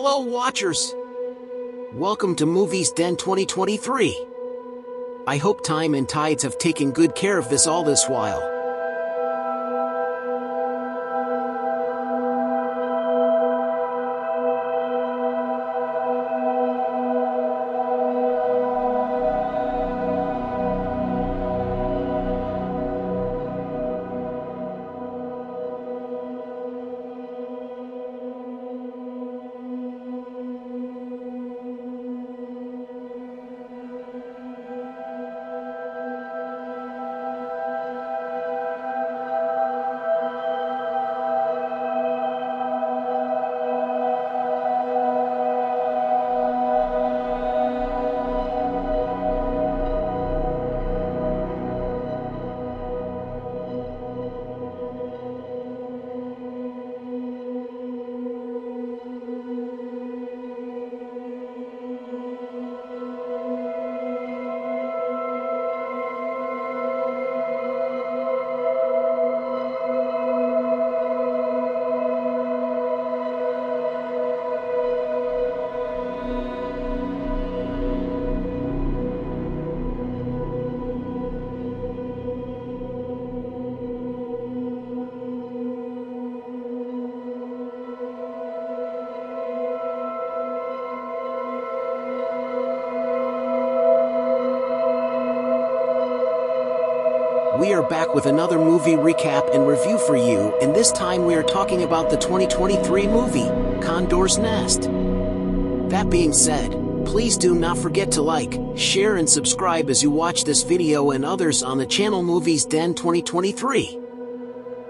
Hello watchers! Welcome to Movies Den 2023. I hope time and tides have taken good care of this all this while. We are back with another movie recap and review for you, and this time we are talking about the 2023 movie, Condor's Nest. That being said, please do not forget to like, share and subscribe as you watch this video and others on the channel Movies Den 2023.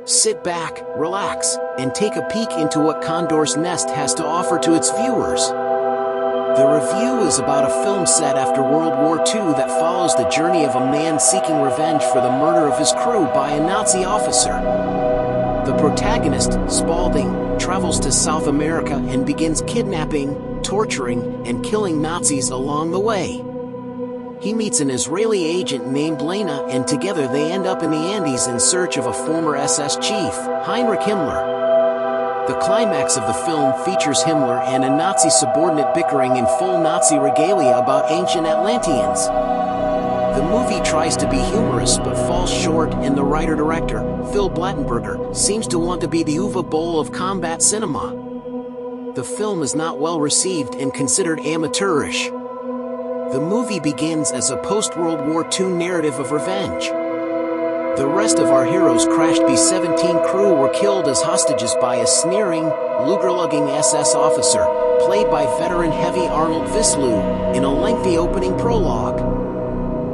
Sit back, relax, and take a peek into what Condor's Nest has to offer to its viewers. The review is about a film set after World War II that follows the journey of a man seeking revenge for the murder of his crew by a Nazi officer. The protagonist, Spalding, travels to South America and begins kidnapping, torturing, and killing Nazis along the way. He meets an Israeli agent named Leyna, and together they end up in the Andes in search of a former SS chief, Heinrich Himmler. The climax of the film features Himmler and a Nazi subordinate bickering in full Nazi regalia about ancient Atlanteans. The movie tries to be humorous but falls short, and the writer-director, Blattenberger, seems to want to be the Uwe Boll of combat cinema. The film is not well received and considered amateurish. The movie begins as a post-World War II narrative of revenge. The rest of our heroes' crashed B-17 crew were killed as hostages by a sneering, Luger-lugging SS officer, played by veteran heavy Arnold Vosloo, in a lengthy opening prologue.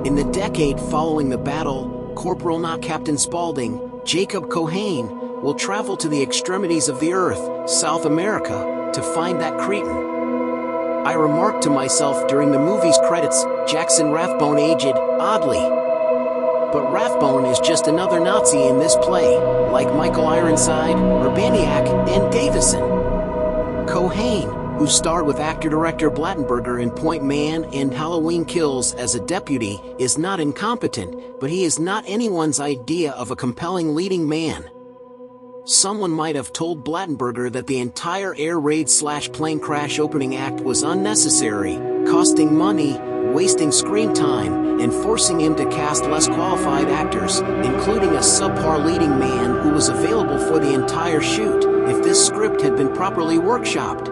In the decade following the battle, Corporal not Captain Spalding, Jacob Cohane, will travel to the extremities of the earth, South America, to find that cretin. I remarked to myself during the movie's credits, Jackson Rathbone aged, oddly. But Rathbone is just another Nazi in this play, like Michael Ironside, Urbaniak, and Davison. Cohane, who starred with actor-director Blattenberger in Point Man and Halloween Kills as a deputy, is not incompetent, but he is not anyone's idea of a compelling leading man. Someone might have told Blattenberger that the entire air raid/plane crash opening act was unnecessary, costing money, wasting screen time, and forcing him to cast less qualified actors, including a subpar leading man who was available for the entire shoot, if this script had been properly workshopped.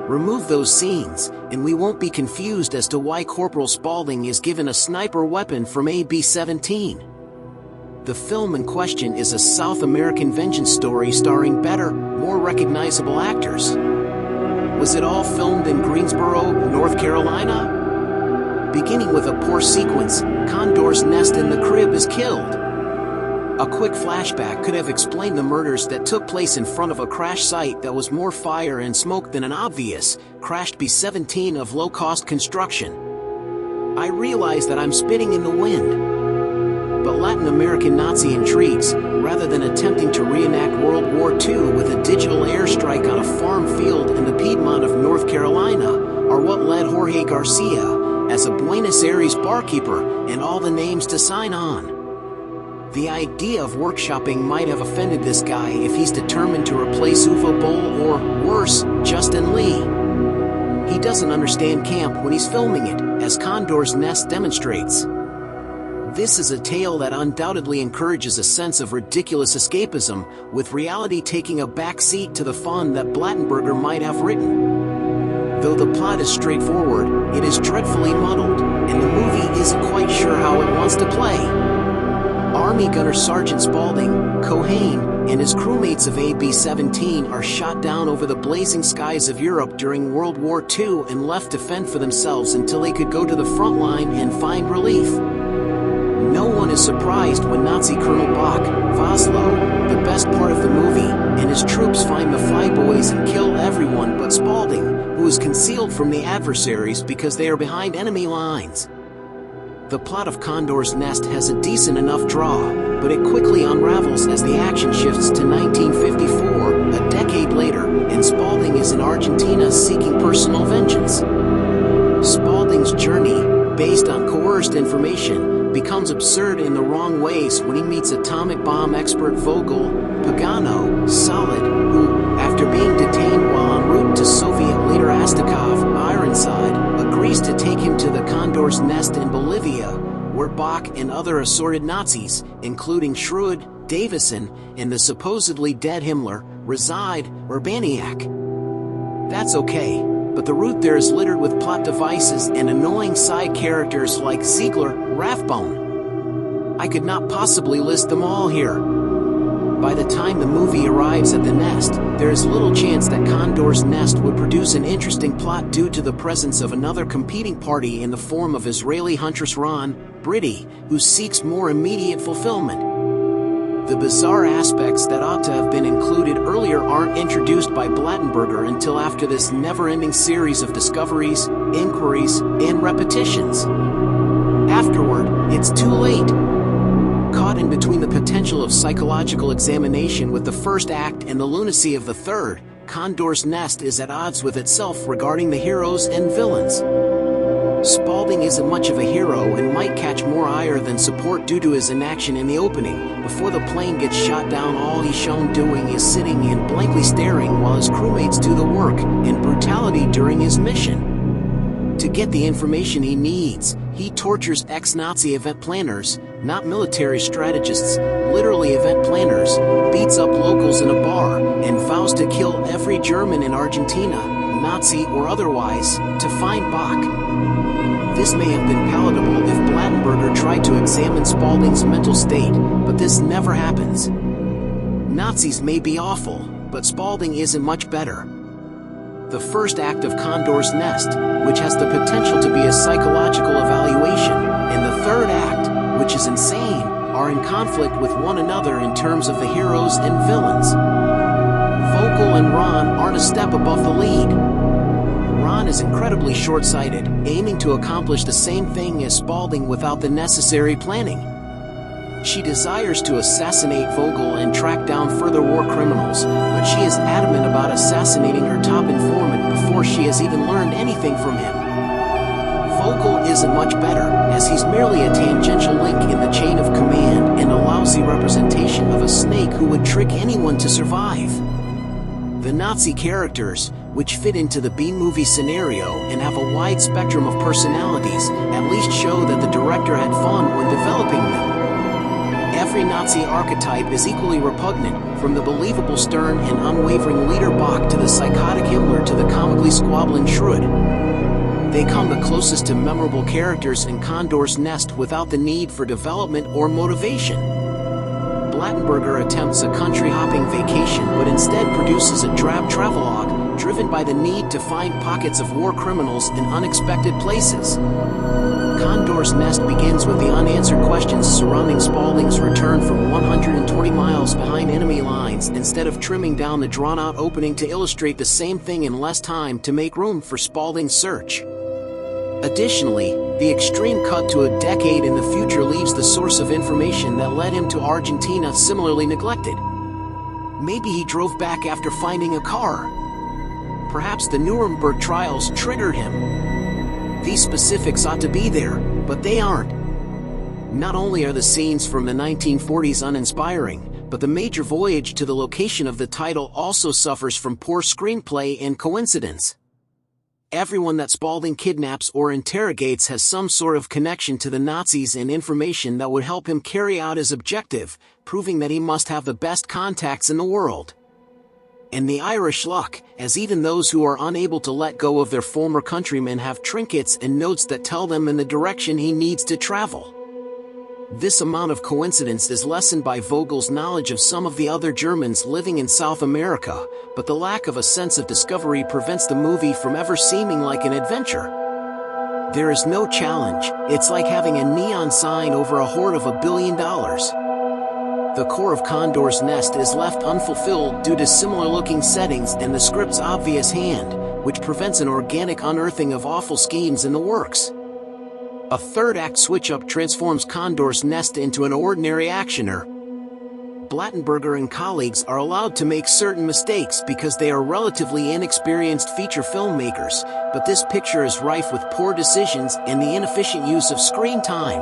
Remove those scenes, and we won't be confused as to why Corporal Spalding is given a sniper weapon from a B-17. The film in question is a South American vengeance story starring better, more recognizable actors. Was it all filmed in Greensboro, North Carolina? Beginning with a poor sequence, Condor's Nest in the crib is killed. A quick flashback could have explained the murders that took place in front of a crash site that was more fire and smoke than an obvious, crashed B-17 of low-cost construction. I realize that I'm spitting in the wind. But Latin American Nazi intrigues, rather than attempting to reenact World War II with a digital airstrike on a farm field in the Piedmont of North Carolina, are what led Jorge Garcia, as a Buenos Aires barkeeper, and all the names to sign on. The idea of workshopping might have offended this guy if he's determined to replace Uwe Boll or, worse, Justin Lee. doesn't understand camp when he's filming it, as Condor's Nest demonstrates. This is a tale that undoubtedly encourages a sense of ridiculous escapism, with reality taking a backseat to the fun that Blattenberger might have written. Though the plot is straightforward, it is dreadfully muddled, and the movie isn't quite sure how it wants to play. Army Gunner Sergeant Spalding, Cohane, and his crewmates of AB-17 are shot down over the blazing skies of Europe during World War II and left to fend for themselves until they could go to the front line and find relief. No one is surprised when Nazi Colonel Bach, Voslo, the best part of the movie, and his troops find the flyboys and kill everyone but Spalding, who is concealed from the adversaries because they are behind enemy lines. The plot of Condor's Nest has a decent enough draw, but it quickly unravels as the action shifts to 1954, a decade later, and Spalding is in Argentina seeking personal vengeance. Spalding's journey, based on coerced information, becomes absurd in the wrong ways when he meets atomic bomb expert Vogel, Pagano, Solid, who, after being detained while en route to Soviet leader Astakov, Ironside, agrees to take him to the Condor's Nest in Bolivia, where Bach and other assorted Nazis, including Schröd, Davison, and the supposedly dead Himmler, reside, or Baniak. That's okay, but the route there is littered with plot devices and annoying side characters like Ziegler, Rathbone. I could not possibly list them all here. By the time the movie arrives at the nest, there is little chance that Condor's Nest would produce an interesting plot due to the presence of another competing party in the form of Israeli huntress Ron, Britti, who seeks more immediate fulfillment. The bizarre aspects that ought to have been included earlier aren't introduced by Blattenberger until after this never-ending series of discoveries, inquiries, and repetitions. Afterward, it's too late. Caught in between the potential of psychological examination with the first act and the lunacy of the third, Condor's Nest is at odds with itself regarding the heroes and villains. Spalding isn't much of a hero and might catch more ire than support due to his inaction in the opening. Before the plane gets shot down, all he's shown doing is sitting and blankly staring while his crewmates do the work, in brutality during his mission. To get the information he needs, he tortures ex-Nazi event planners, not military strategists, literally event planners, beats up locals in a bar, and vows to kill every German in Argentina, Nazi or otherwise, to find Bach. This may have been palatable if Blattenberger tried to examine Spalding's mental state, but this never happens. Nazis may be awful, but Spalding isn't much better. The first act of Condor's Nest, which has the potential to be a psychological evaluation, and the third act, which is insane, are in conflict with one another in terms of the heroes and villains. Vogel and Ron aren't a step above the lead. Ron is incredibly short-sighted, aiming to accomplish the same thing as Spalding without the necessary planning. She desires to assassinate Vogel and track down further war criminals, but she is adamant about assassinating her top informant before she has even learned anything from him. Vogel isn't much better, as he's merely a tangential link in the chain of command and a lousy representation of a snake who would trick anyone to survive. The Nazi characters, which fit into the B-movie scenario and have a wide spectrum of personalities, at least show that the director had fun when developing them. Every Nazi archetype is equally repugnant, from the believable stern and unwavering leader Bach to the psychotic Himmler to the comically squabbling Schröd. They come the closest to memorable characters in Condor's Nest without the need for development or motivation. Blattenberger attempts a country-hopping vacation but instead produces a drab travelogue, driven by the need to find pockets of war criminals in unexpected places. Condor's Nest begins with the unanswered questions surrounding Spalding's return from 120 miles behind enemy lines instead of trimming down the drawn-out opening to illustrate the same thing in less time to make room for Spalding's search. Additionally, the extreme cut to a decade in the future leaves the source of information that led him to Argentina similarly neglected. Maybe he drove back after finding a car. Perhaps the Nuremberg trials triggered him. These specifics ought to be there, but they aren't. Not only are the scenes from the 1940s uninspiring, but the major voyage to the location of the title also suffers from poor screenplay and coincidence. everyone that Spalding kidnaps or interrogates has some sort of connection to the Nazis and information that would help him carry out his objective, proving that he must have the best contacts in the world. And the Irish luck, as even those who are unable to let go of their former countrymen have trinkets and notes that tell them in the direction he needs to travel. This amount of coincidence is lessened by Vogel's knowledge of some of the other Germans living in South America, but the lack of a sense of discovery prevents the movie from ever seeming like an adventure. There is no challenge. It's like having a neon sign over a hoard of $1 billion. The core of Condor's Nest is left unfulfilled due to similar-looking settings and the script's obvious hand, which prevents an organic unearthing of awful schemes in the works. A third-act switch-up transforms Condor's Nest into an ordinary actioner. Blattenberger and colleagues are allowed to make certain mistakes because they are relatively inexperienced feature filmmakers, but this picture is rife with poor decisions and the inefficient use of screen time.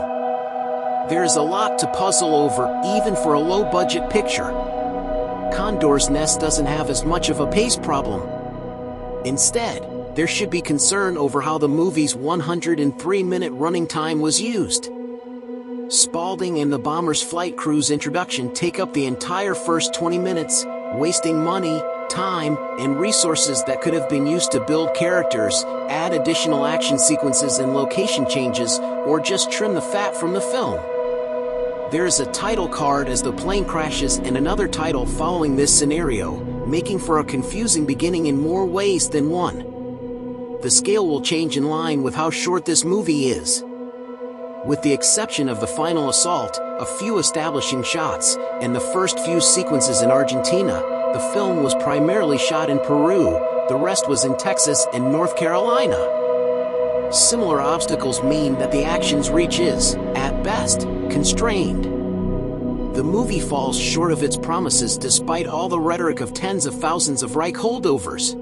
There is a lot to puzzle over, even for a low-budget picture. Condor's Nest doesn't have as much of a pace problem. Instead, there should be concern over how the movie's 103-minute running time was used. Spalding and the bomber's flight crew's introduction take up the entire first 20 minutes, wasting money, time, and resources that could have been used to build characters, add additional action sequences and location changes, or just trim the fat from the film. There is a title card as the plane crashes and another title following this scenario, making for a confusing beginning in more ways than one. The scale will change in line with how short this movie is. With the exception of the final assault, a few establishing shots, and the first few sequences in Argentina, the film was primarily shot in Peru, the rest was in Texas and North Carolina. Similar obstacles mean that the action's reach is, at best, constrained. The movie falls short of its promises despite all the rhetoric of tens of thousands of Reich holdovers.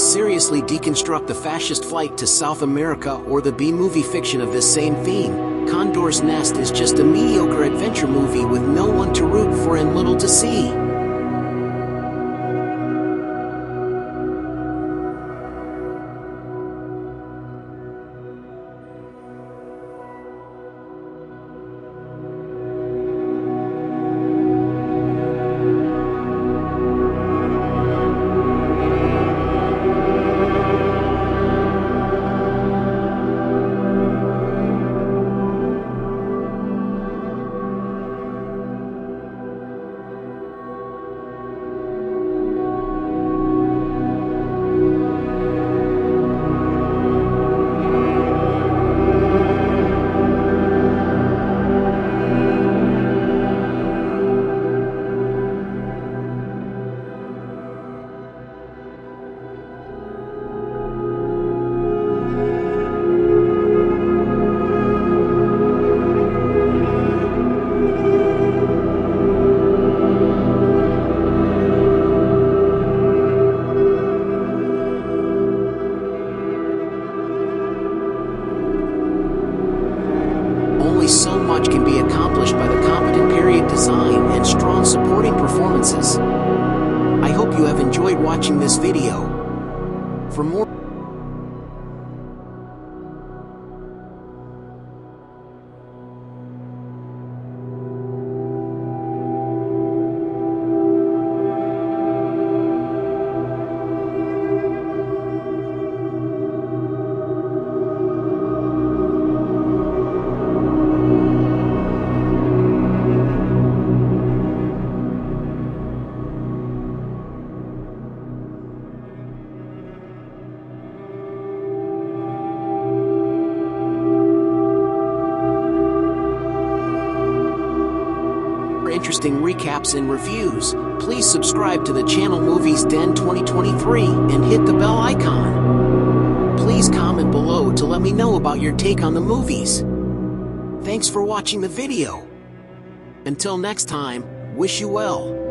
seriously deconstruct the fascist flight to South America or the B-movie fiction of this same theme, Condor's Nest is just a mediocre adventure movie with no one to root for and little to see. So much can be accomplished by the competent period design and strong supporting performances. I hope you have enjoyed watching this video. For more interesting recaps and reviews, please subscribe to the channel Movies Den 2023 and hit the bell icon. Please comment below to let me know about your take on the movies. Thanks for watching the video. Until next time, wish you well.